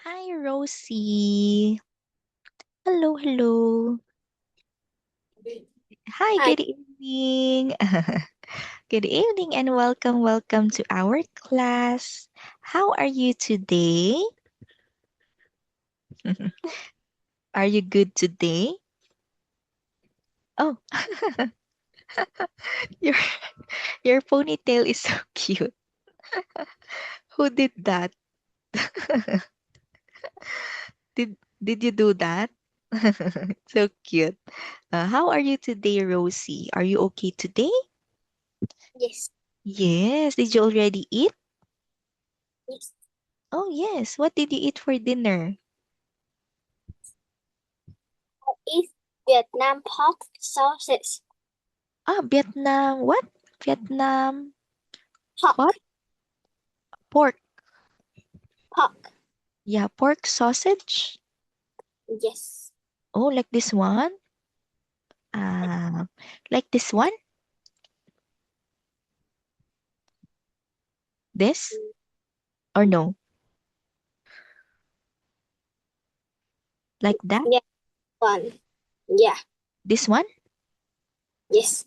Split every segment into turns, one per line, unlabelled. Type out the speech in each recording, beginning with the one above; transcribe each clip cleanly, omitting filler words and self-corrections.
Hi, Rosie. Hello, hello. Hi,
Hi.
good evening. Good evening and welcome to our class. How are you today? Are you good today? Oh, your your ponytail is so cute. Who did that? Did you do that? So cute. How are you today, Rosie? Are you okay today?
Yes.
Yes. Did you already eat?
Yes.
Oh, yes. What did you eat for dinner?
I eat Vietnam pork sausage.
Vietnam. What? Vietnam what?
Pork.
Pork.
Pork.
Yeah, pork sausage.
Yes.
Oh, like this one? Uh, like this one? This? Or no? Like that?
Yeah. One. Yeah.
This one?
Yes.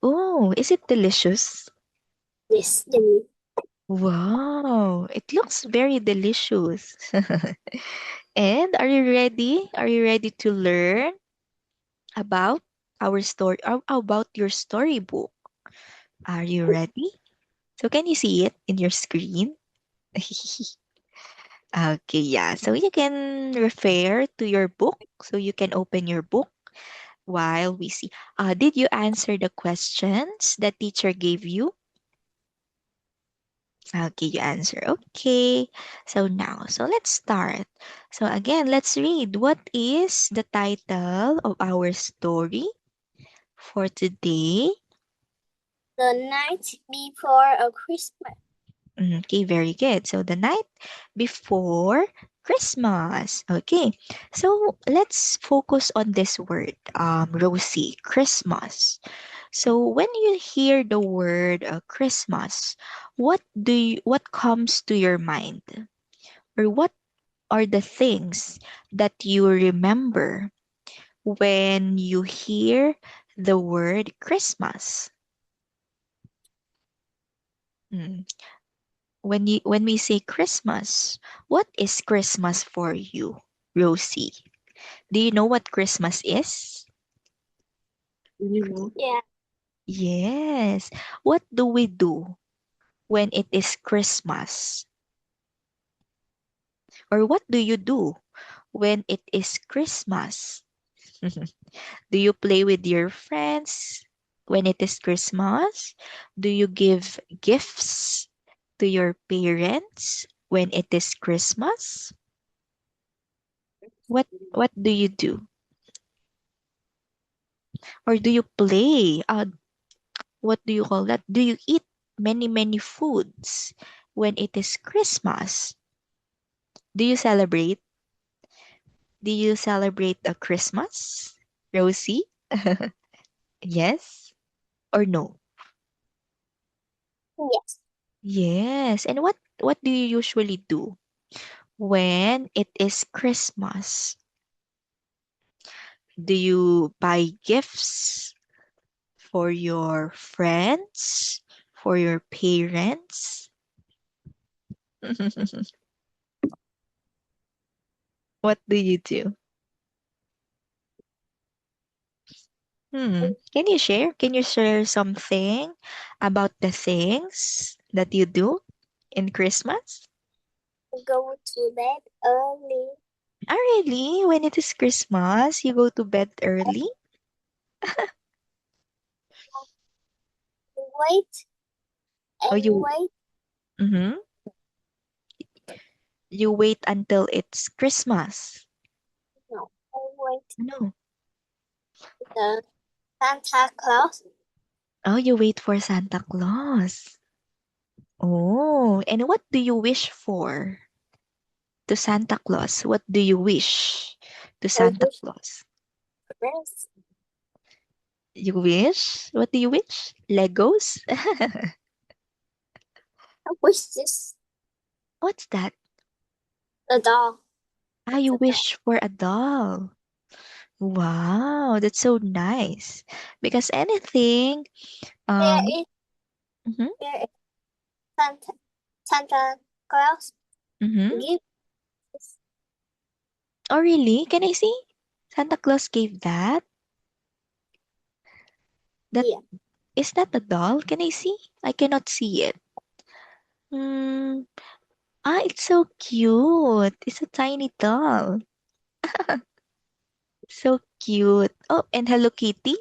Oh, is it delicious?
Yes. Yummy.
Wow, it looks very delicious. And are you ready? Are you ready to learn about our story, or about your storybook? Are you ready? So can you see it in your screen? Okay, yeah. So you can refer to your book. So you can open your book while we see. Did you answer the questions that teacher gave you? Okay, you answer. Okay. So let's start. So again, let's read. What is the title of our story for today?
The night before a Christmas.
Okay, very good. So the night before Christmas. Okay, so let's focus on this word, Rosie, Christmas. So when you hear the word Christmas, what comes to your mind, or what are the things that you remember when you hear the word Christmas? Hmm. When we say Christmas, what is Christmas for you, Rosie? Do you know what Christmas is?
Yeah.
Yes. What do we do when it is Christmas? Or what do you do when it is Christmas? Do you play with your friends when it is Christmas? Do you give gifts to your parents when it is Christmas? What do you do? Or do you play? What do you call that? Do you eat many foods when it is Christmas? Do you celebrate? Do you celebrate a Christmas, Rosie? Yes or no?
Yes.
Yes. And what do you usually do when it is Christmas? Do you buy gifts for your friends, for your parents? What do you do? Can you share? Can you share something about the things that you do in Christmas?
Go to bed early.
Really? When it is Christmas, you go to bed early?
Wait
Or
and
you
wait.
mm-hmm, you wait until it's Christmas?
No. I wait
No.
the Santa Claus.
Oh, you wait for Santa Claus. Oh, and what do you wish for to Santa Claus? What do you wish to
I
Santa
wish
Claus?
friends.
You wish? What do you wish? Legos?
I wish this
What's that?
A doll.
You
A doll.
wish for a doll. Wow, that's so nice. Because anything,
There
um,
is
mhm,
there is Santa Claus
mhm.
gives
Oh, really? Can I see? Santa Claus gave that? That
yeah.
is that a doll? Can I see? I cannot see it. Hmm. It's so cute. It's a tiny doll. So cute. Oh, and Hello Kitty.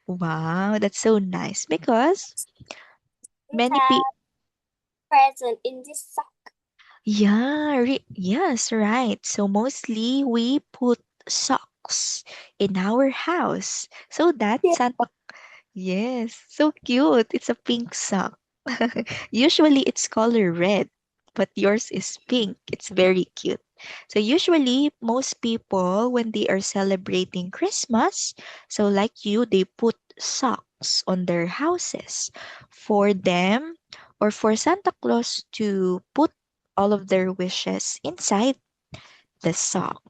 Wow, that's so nice because many
Santa
people.
present in this sock.
Yeah, yes, right. So mostly we put socks in our house so that
Yeah.
Santa. Yes, so cute. It's a pink sock. Usually it's color red, but yours is pink. It's very cute. So usually most people when they are celebrating Christmas, so like you, they put socks on their houses for them or for Santa Claus to put all of their wishes inside the sock.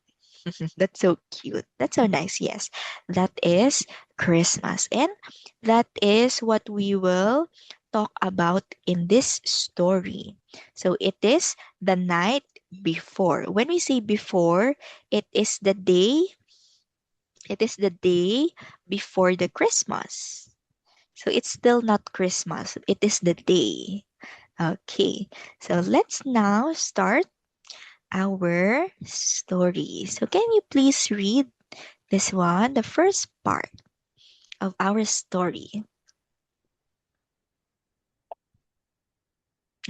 That's so cute. That's so nice. Yes, that is Christmas. And that is what we will talk about in this story. So it is the night before. When we say before, it is the day, it is the day before the Christmas. So it's still not Christmas. It is the day. Okay. So let's now start our story. So can you please read this one, the first part of our story?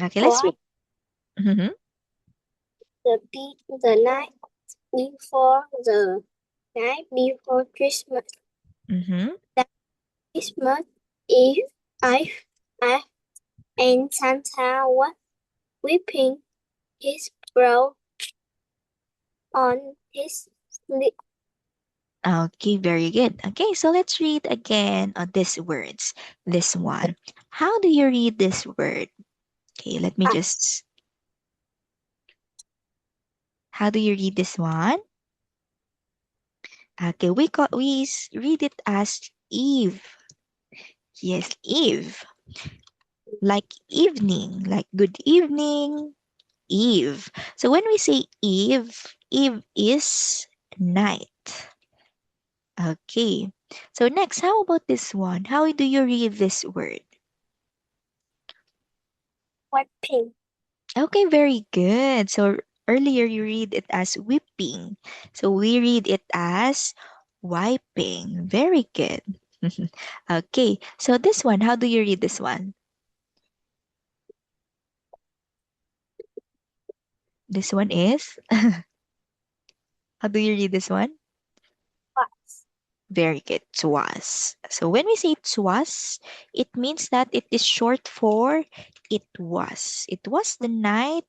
Okay, let's
What
read. Mm-hmm.
the night before Christmas.
Mm-hmm.
That Christmas Eve, I and Santa was whipping his brow on his sleeve.
Okay, very good. Okay, so let's read again these words. This one. How do you read this word? Okay, let me
I,
just. How do you read this one? Okay, read it as Eve. Yes, Eve. Like evening, like good evening, Eve. So when we say Eve, Eve is night. Okay. So next, how about this one? How do you read this word?
whipping.
Okay, very good. So earlier you read it as whipping. So we read it as wiping. Very good. Okay. So this one, how do you read this one? This one is how do you read this one?
Was.
Very good. Twas. So when we say twas, it means that it is short for it was. It was the night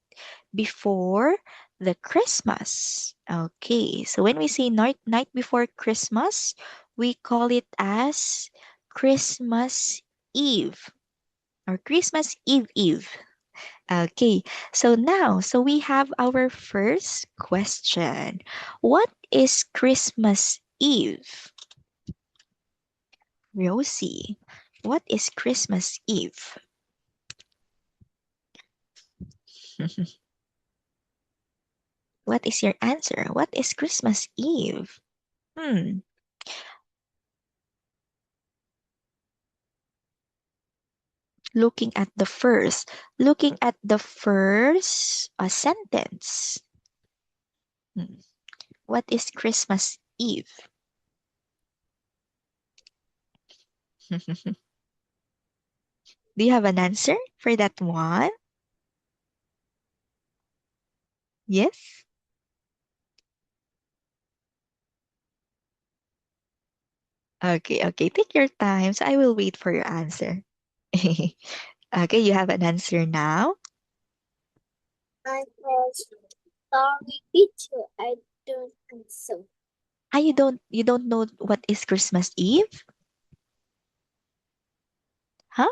before the Christmas. Okay. So when we say night before Christmas, we call it as Christmas Eve or Christmas Eve. Okay. So now, so we have our first question. What is Christmas Eve? Rosie, what is Christmas Eve? What is your answer? What is Christmas Eve? Hmm. Looking at the first, sentence. Hmm. What is Christmas Eve? Do you have an answer for that one? Yes? Okay, okay. Take your time. So I will wait for your answer. Okay, you have an answer now.
I was sorry, teacher. I don't answer.
You don't know what is Christmas Eve? Huh?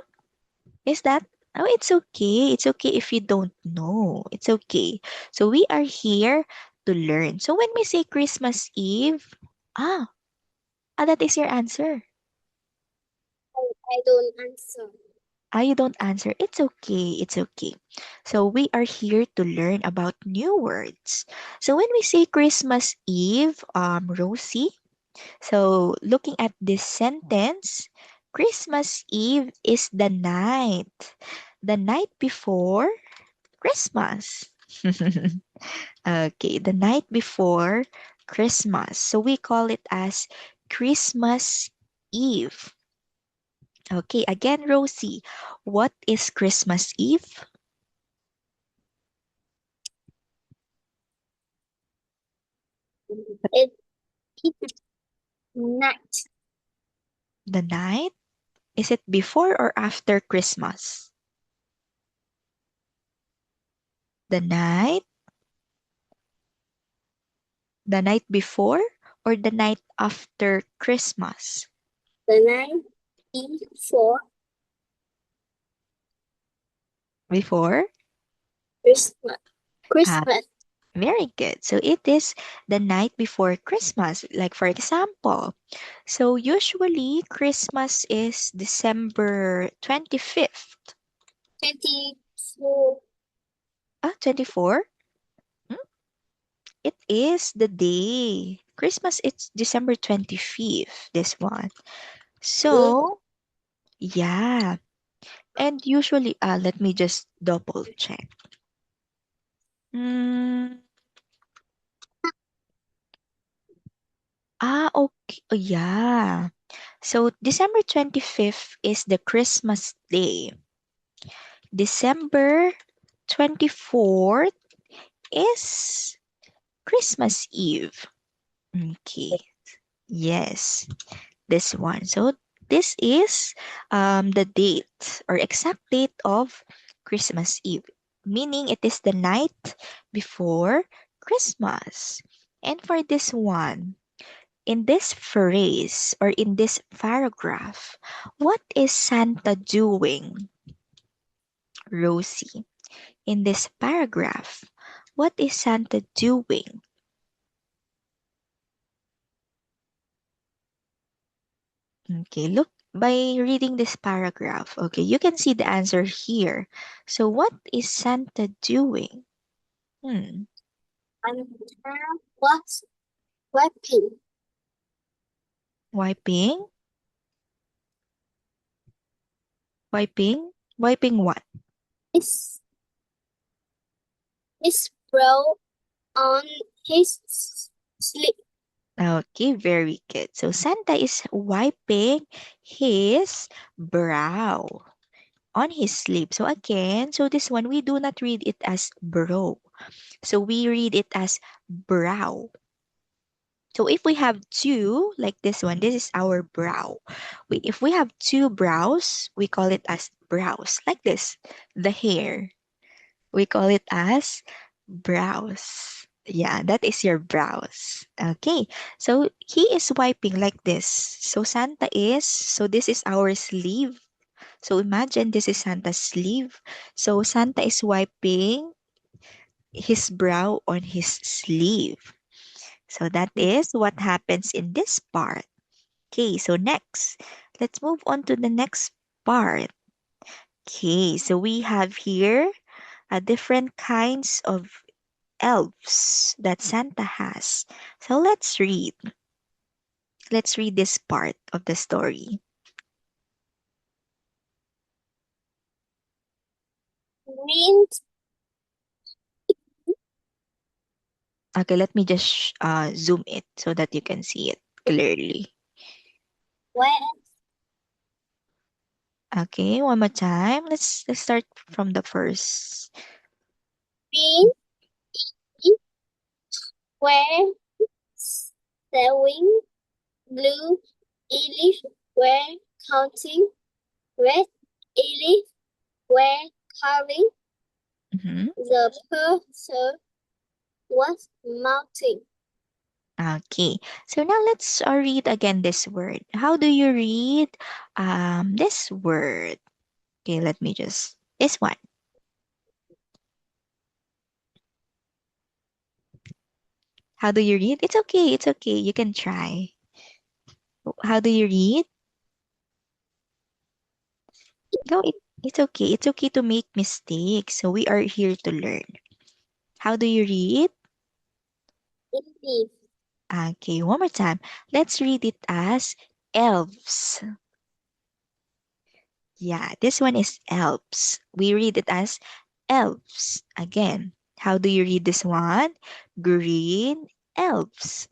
Is that? Oh, it's okay. It's okay if you don't know. It's okay. So we are here to learn. So when we say Christmas Eve, ah, that is your answer.
I don't answer.
You don't answer. It's okay. It's okay. So we are here to learn about new words. So when we say Christmas Eve, Rosie, so looking at this sentence, Christmas Eve is the night before Christmas. Okay, the night before Christmas. So we call it as Christmas Eve. Okay, again, Rosie, what is Christmas Eve?
It is night.
The night? Is it before or after Christmas? The night? The night before or the night after Christmas?
The night before
Before?
Christmas.
Ah,
Christmas.
very good. So it is the night before Christmas. Like for example, so usually Christmas is December 25th.
24.
24? It is the day. Christmas, it's December 25th, this one.
Mm,
So, yeah. And usually, let me just double check. Mm, okay. Oh, yeah. So, December 25th is the Christmas day. December 24th is Christmas Eve. Okay. Yes. This one. So this is the date or exact date of Christmas Eve, meaning it is the night before Christmas. And for this one, in this phrase or in this paragraph, what is Santa doing, Rosie? In this paragraph, what is Santa doing? Okay, look by reading this paragraph. Okay, you can see the answer here. So, what is Santa doing? Hmm,
And what's weapon?
wiping? Wiping? Wiping what?
Is his bro on his sleep?
Okay, very good. So, Santa is wiping his brow on his sleeve. So, again, so this one, we do not read it as bro. So, we read it as brow. So if we have two, like this one, this is our brow. If we have two brows, we call it as brows. Like this, the hair, we call it as brows. Yeah, that is your brows. Okay, so he is wiping like this. So Santa is, so this is our sleeve. So imagine this is Santa's sleeve. So Santa is wiping his brow on his sleeve. So that is what happens in this part. Okay, so next, let's move on to the next part. Okay, so we have here different kinds of elves that Santa has. So let's read. Let's read this part of the story.
Green
Okay, let me just zoom it so that you can see it clearly.
where
Okay, one more time. Let's start from the first.
green where sewing, blue Elif where counting, red Elif where carving,
Mhm.
the person was mounting.
Okay, so now let's read again this word. How do you read this word? Okay, let me just This one. How do you read? It's okay. It's okay. You can try. How do you read? No, it's okay. It's okay to make mistakes. So we are here to learn. How do you read?
Elif,
Okay, one more time. Let's read it as elves. Yeah, this one is elves. We read it as elves. Again, how do you read this one? Green elves.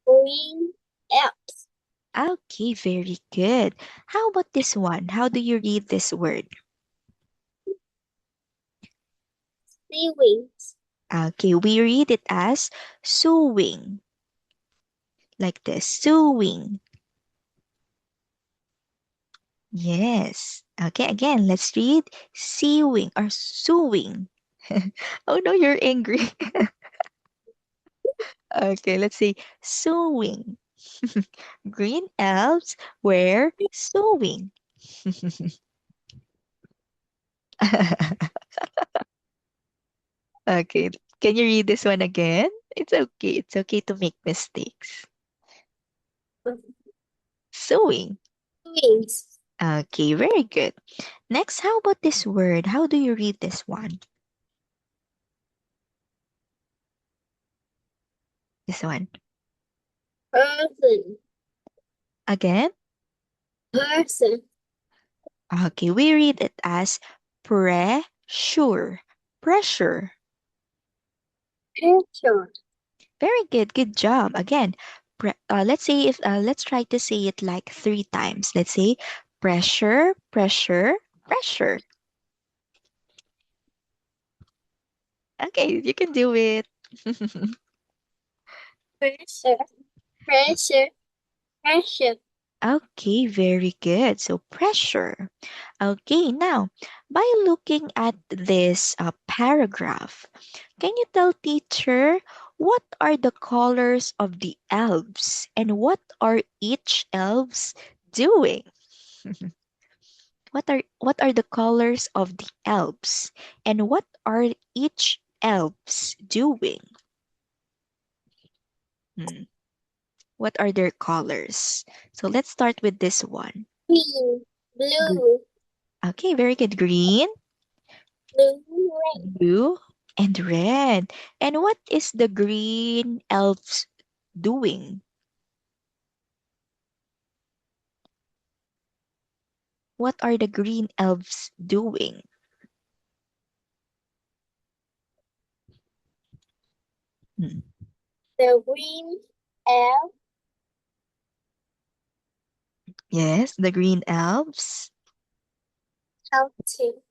green elves,
Okay, very good. How about this one? How do you read this word?
sea wings,
Okay, we read it as sewing. Like this, sewing. Yes. Okay, again, let's read sewing or sewing. Oh no, you're angry. Okay, let's say sewing. Green elves were sewing. Okay, can you read this one again? It's okay. It's okay to make mistakes. Sewing.
wings,
Okay, very good. Next, how about this word? How do you read this one? This one.
person,
Again?
person,
Okay, we read it as pressure. Pressure.
picture,
Very good. Good job. Again, let's say if let's try to say it like 3 times. Let's say pressure, pressure, pressure. Okay, you can do it.
pressure, pressure, pressure,
Okay, very good. So pressure. Okay, now by looking at this paragraph, can you tell teacher what are the colors of the elves and what are each elves doing? What are the colors of the elves and what are each elves doing? Hmm, What are their colors? So let's start with this one.
green,
Gr-
blue,
Okay, very good. Green,
blue, red,
blue, and red. And what is the green elves doing? What are the green elves doing? Hmm,
the green elf,
Yes, the green elves.
counting,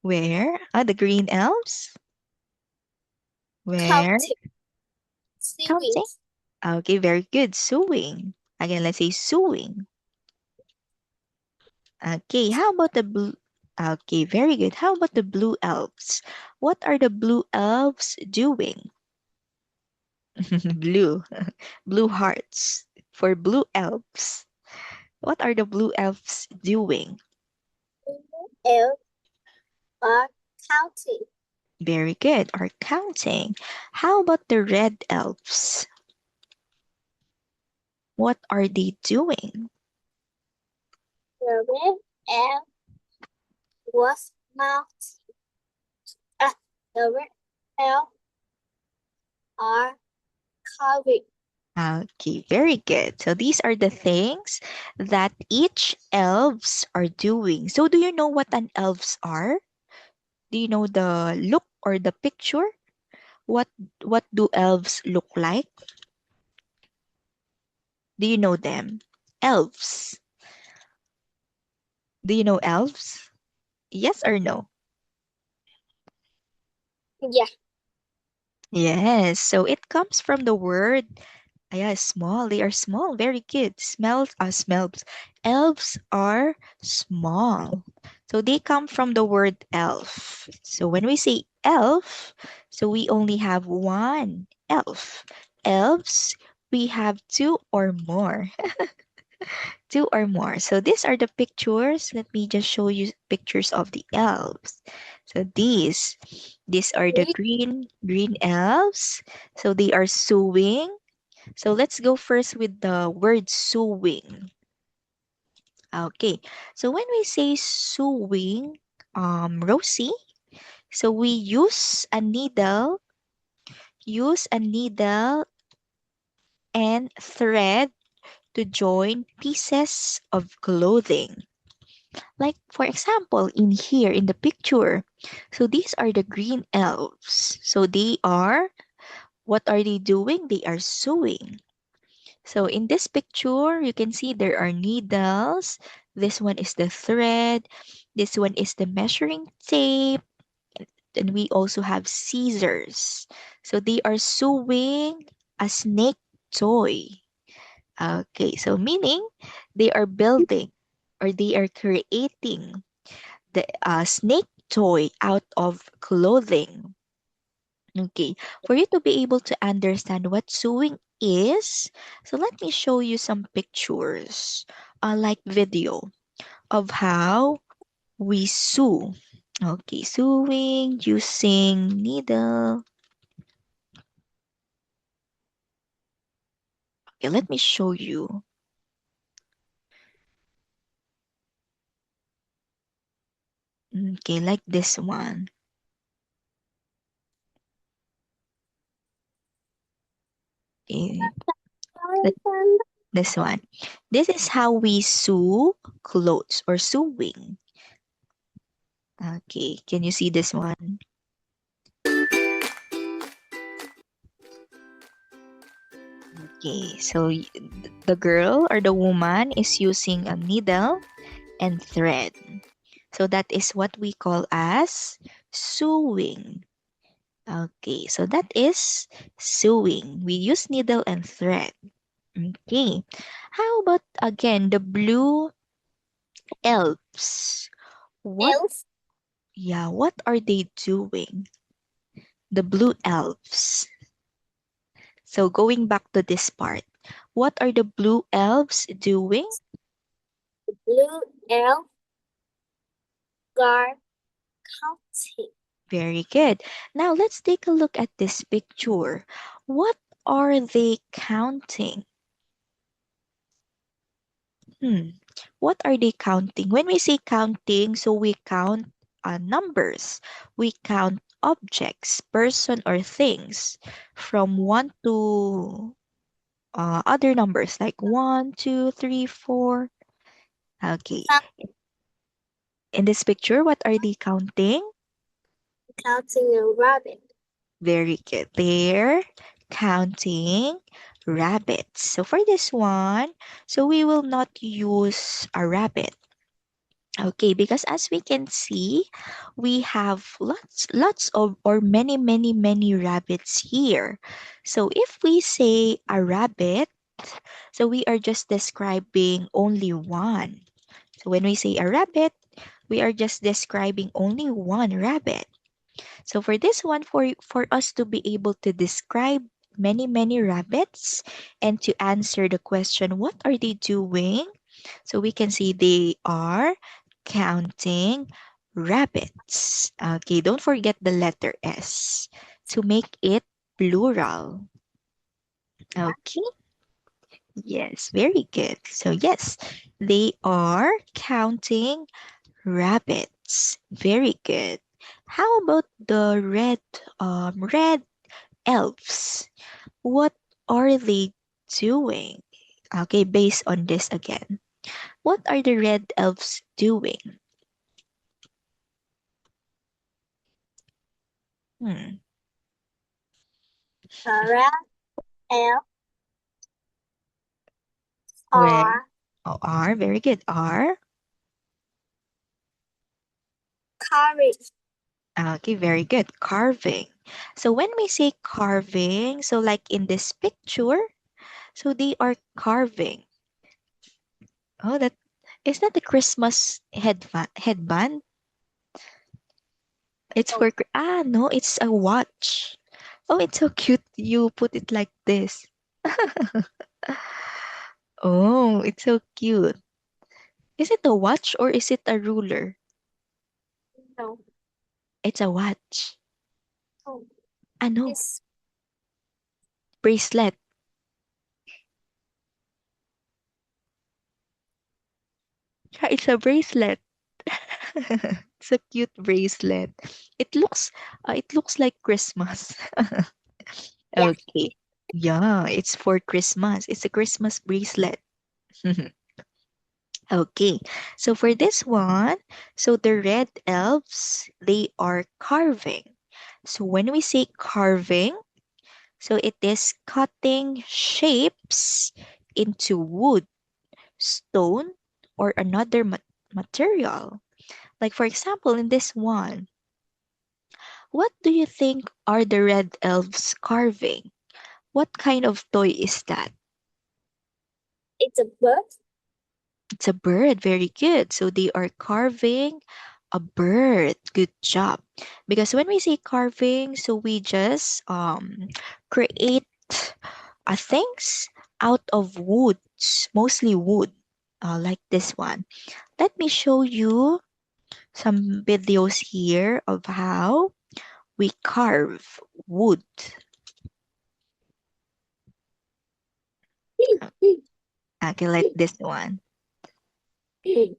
Where? The green elves? Where?
counting, sea
Counting?
wings,
Okay, very good. Sewing. Again, let's say sewing. Okay, how about the blue? Okay, very good. How about the blue elves? What are the blue elves doing? Blue. Blue hearts for blue elves. What are the blue elves doing?
blue elf are counting,
Very good. Are counting. How about the red elves? What are they doing?
the red elf was mounting, the red elf are carving,
Okay, very good. So these are the things that each elves are doing. So do you know what an elves are? Do you know the look or the picture? What what do elves look like? Do you know them? Elves. Do you know elves? Yes or no?
yeah,
Yes. So it comes from the word yeah, small. They are small. Very good. Smells. Elves are small. So they come from the word elf. So when we say elf, so we only have one elf. Elves, we have two or more. Two or more. So these are the pictures. Let me just show you pictures of the elves. So these are the green elves. So they are sewing. So let's go first with the word sewing. Okay. So when we say sewing, Rosie, so we use a needle and thread to join pieces of clothing. Like, for example, in here in the picture, so these are the green elves. So what are they doing? They are sewing. So in this picture, you can see there are needles. This one is the thread. This one is the measuring tape. And we also have scissors. So they are sewing a snake toy. Okay, so meaning they are building or they are creating the snake toy out of clothing. Okay, for you to be able to understand what sewing is, so let me show you some pictures, like video of how we sew. Okay, sewing using needle. Okay, let me show you. Okay, like this one. Okay, like this one. This is how we sew clothes or sewing. Okay, can you see this one? Okay, so the girl or the woman is using a needle and thread. So that is what we call as sewing. Okay, so that is sewing. We use needle and thread. Okay, how about again the blue elves? What,
Elf.
yeah, what are they doing? The blue elves. So going back to this part, what are the blue elves doing?
Blue elf. Guard. Counting.
Very good. Now let's take a look at this picture. What are they counting? Hmm. What are they counting? When we say counting, so we count numbers. We count objects, person or things from one to other numbers like one, two, three, four. Okay. In this picture, what are they counting?
Counting a rabbit.
Very good. They're counting rabbits. So for this one, so we will not use a rabbit. Okay, because as we can see, we have lots of or many rabbits here. So if we say a rabbit, so we are just describing only one. So when we say a rabbit, we are just describing only one rabbit. So for this one, for us to be able to describe many rabbits and to answer the question, what are they doing? So we can see they are counting rabbits. Okay, don't forget the letter S to make it plural. Okay, yes, very good. So yes, they are counting rabbits. Very good. How about the red elves? What are they doing? Okay, based on this again. What are the red elves doing? Hmm.
Red elf.
Where?
Are
Oh, are very good. Are
carving.
okay, very good. Carving. So when we say carving, so like in this picture, so they are carving. Oh, that is that the Christmas headband? It's
Oh,
for no, it's a watch. Oh, it's so cute. You put it like this. Oh, it's so cute. Is it a watch or is it a ruler?
No.
It's a watch.
Oh,
Ano?
it's
Bracelet. Yeah, it's a bracelet. It's a cute bracelet. It looks like Christmas.
yeah.
Okay. Yeah, it's for Christmas. It's a Christmas bracelet. Okay. So for this one, so the red elves, they are carving. So when we say carving, so it is cutting shapes into wood, stone, or another material. Like for example, in this one, what do you think are the red elves carving? What kind of toy is that?
It's a bird.
It's a bird. Very good. So they are carving a bird. Good job. Because when we say carving, so we just create things out of woods, mostly wood, like this one. Let me show you some videos here of how we carve wood. Okay, like this one. Okay,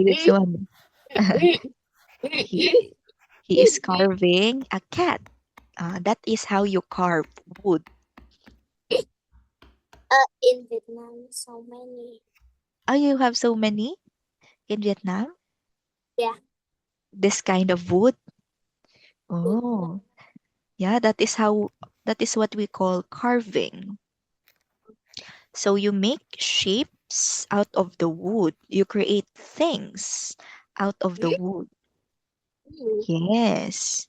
this one. he he is carving a cat. That is how you carve wood.
In Vietnam, so many.
Oh, you have so many in Vietnam?
Yeah.
This kind of wood?
Yeah.
Oh, yeah, that is what we call carving. So you make shapes out of the wood. You create things out of the wood. Yes.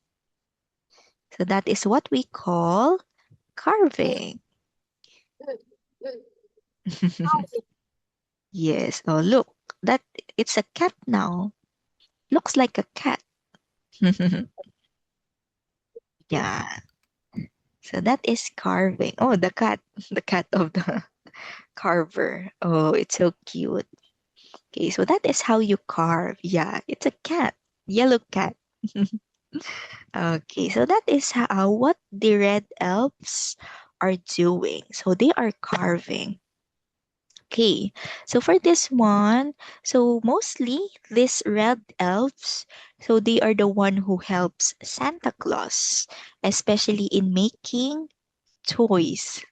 So that is what we call carving. Yes. Oh, look. That it's a cat now. Looks like a cat. Yeah. So that is carving. Oh, the cat. The cat of the carver. Oh, it's so cute. Okay, so that is how you carve. Yeah, it's a cat. Yellow cat. Okay, so that is how what the red elves are doing. So they are carving. Okay, so for this one, so mostly these red elves, so they are the one who helps Santa Claus, especially in making toys.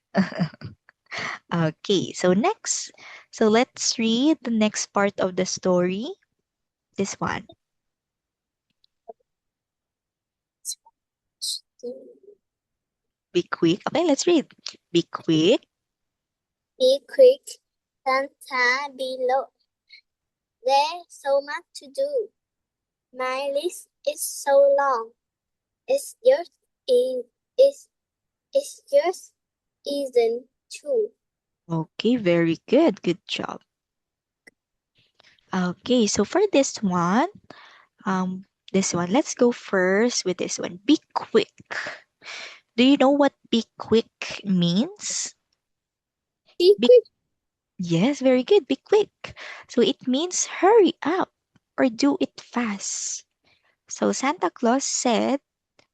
Okay, so next, so let's read the next part of the story. This one. Be quick. Okay, let's read. Be quick.
Be quick, Santa below. There's so much to do. My list is so long. It's yours is it's yours isn't too.
Okay, very good. Good job. Okay, so for um, this one, let's go first with this one. Be quick. Do you know what be quick means?
Be
Be
quick.
Yes, very good. Be quick. So it means hurry up or do it fast. So Santa Claus said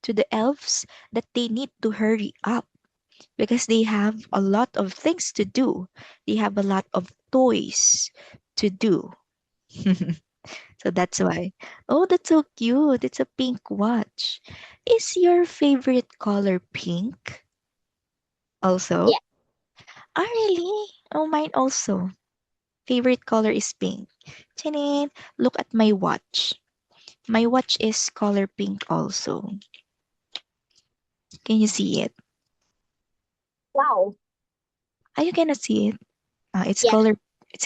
to the elves that they need to hurry up because they have a lot of things to do. They have a lot of toys to do. So that's why. Oh, that's so cute. It's a pink watch. Is your favorite color pink also?
Yeah.
Ah, really? Oh, mine also. Favorite color is pink. Chanin, look at my watch. My watch is color pink also. Can you see it?
Wow.
Ah, you cannot see it. It's
Yeah.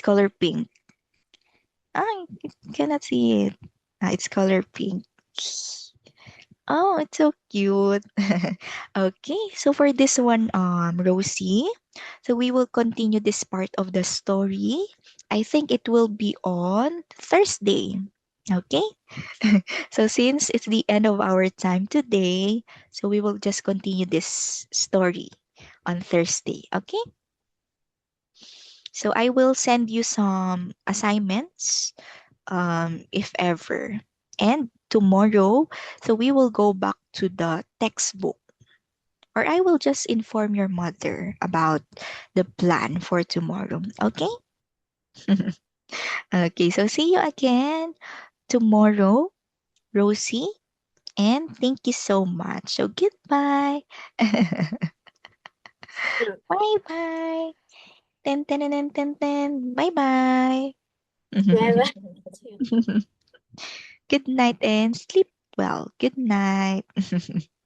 color pink. Ah, you cannot see it. It's color pink. Oh, it's so cute. Okay, so for this one, Rosie, so we will continue this part of the story. I think it will be on Thursday. Okay, so since it's the end of our time today, so we will just continue this story on Thursday. Okay, So I will send you some assignments, if ever. And tomorrow, so we will go back to the textbook, or I will just inform your mother about the plan for tomorrow. Okay? Okay, so see you again tomorrow, Rosie. And thank you so much. So goodbye. Bye bye. Ten ten ten ten ten. Bye bye.
Bye bye.
Good night and sleep well. Good night.